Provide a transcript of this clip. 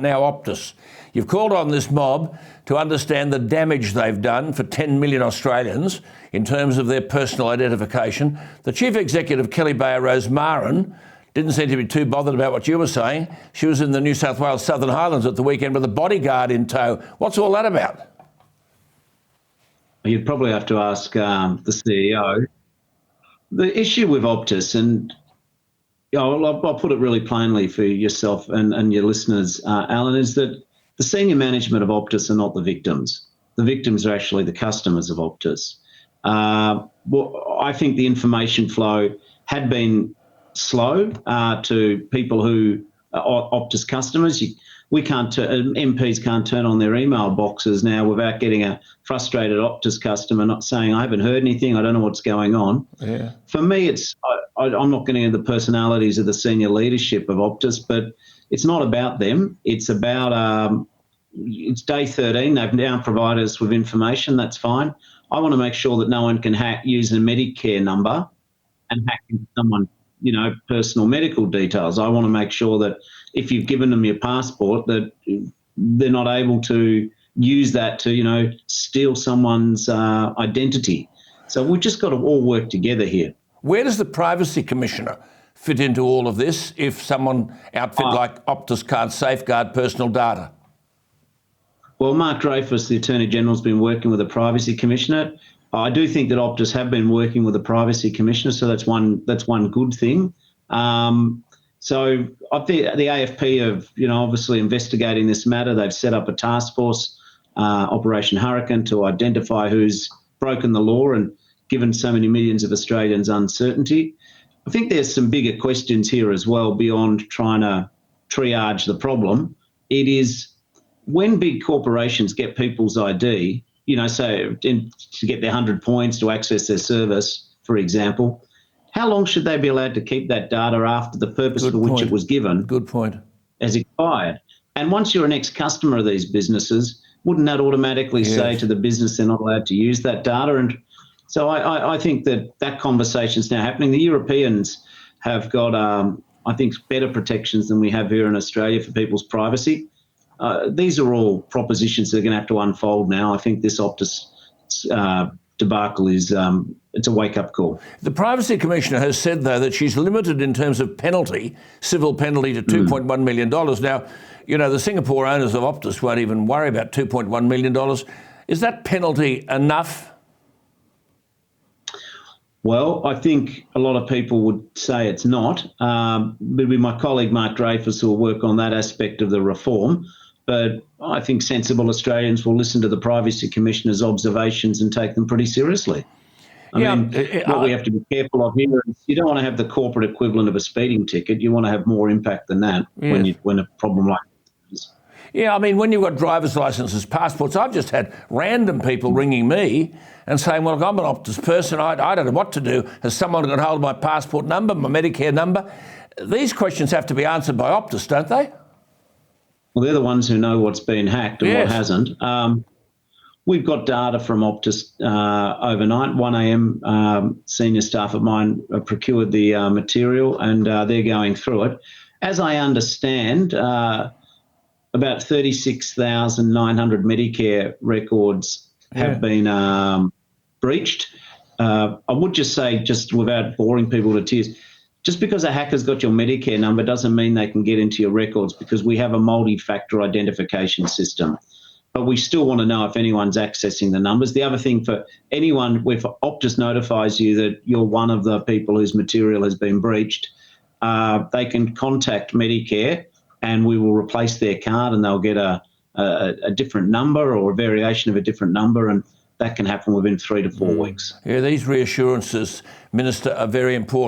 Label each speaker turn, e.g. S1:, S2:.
S1: now Optus. You've called on this mob to understand the damage they've done for 10 million Australians in terms of their personal identification. The Chief Executive, Kelly Bayer-Rosmarin, didn't seem to be too bothered about what you were saying. She was in the New South Wales Southern Highlands at the weekend with a bodyguard in tow. What's all that about?
S2: You'd probably have to ask the CEO. The issue with Optus, and I'll put it really plainly for yourself and your listeners, Alan, is that the senior management of Optus are not the victims. The victims are actually the customers of Optus. I think the information flow had been slow to people who are Optus customers. MPs can't turn on their email boxes now without getting a frustrated Optus customer not saying, I haven't heard anything, I don't know what's going on. Yeah. For me, I'm not getting into the personalities of the senior leadership of Optus, but it's not about them. It's about, it's day 13. They've now provided us with information. That's fine. I want to make sure that no one can use a Medicare number and hack into someone's personal medical details. I want to make sure that if you've given them your passport, that they're not able to use that to, steal someone's identity. So we've just got to all work together here.
S1: Where does the Privacy Commissioner fit into all of this if someone outfit like Optus can't safeguard personal data?
S2: Well, Mark Dreyfus, the Attorney General, has been working with the Privacy Commissioner. I do think that Optus have been working with the Privacy Commissioner, so that's one good thing. So I think the AFP have, obviously investigating this matter. They've set up a task force, Operation Hurricane, to identify who's broken the law and given so many millions of Australians uncertainty. I think there's some bigger questions here as well beyond trying to triage the problem. It is when big corporations get people's ID, to get their 100 points to access their service, for example, how long should they be allowed to keep that data after the purpose for which it was given?
S1: Good point.
S2: Has expired? And once you're an ex-customer of these businesses, wouldn't that automatically say to the business they're not allowed to use that data? And so I think that conversation is now happening. The Europeans have got, I think, better protections than we have here in Australia for people's privacy. These are all propositions that are going to have to unfold now. I think this Optus debacle is it's a wake-up call.
S1: The Privacy Commissioner has said, though, that she's limited in terms of penalty, civil penalty, to $2.1 million. Now, the Singapore owners of Optus won't even worry about $2.1 million. Is that penalty enough?
S2: Well, I think a lot of people would say it's not. Maybe my colleague Mark Dreyfus will work on that aspect of the reform. But I think sensible Australians will listen to the Privacy Commissioner's observations and take them pretty seriously. I mean, what we have to be careful of here is you don't want to have the corporate equivalent of a speeding ticket. You want to have more impact than that when a problem like this is.
S1: Yeah, I mean, when you've got driver's licences, passports, I've just had random people ringing me and saying, well, I'm an Optus person, I don't know what to do. Has someone got hold of my passport number, my Medicare number? These questions have to be answered by Optus, don't they?
S2: Well, they're the ones who know what's been hacked and what hasn't. We've got data from Optus overnight. 1 a.m. Senior staff of mine procured the material and they're going through it. As I understand, about 36,900 Medicare records have been breached. I would just say, just without boring people to tears, just because a hacker's got your Medicare number doesn't mean they can get into your records, because we have a multi-factor identification system. But we still want to know if anyone's accessing the numbers. The other thing for anyone, if Optus notifies you that you're one of the people whose material has been breached, they can contact Medicare and we will replace their card and they'll get a different number or a variation of a different number, and that can happen within 3 to 4 weeks.
S1: Yeah, these reassurances, Minister, are very important.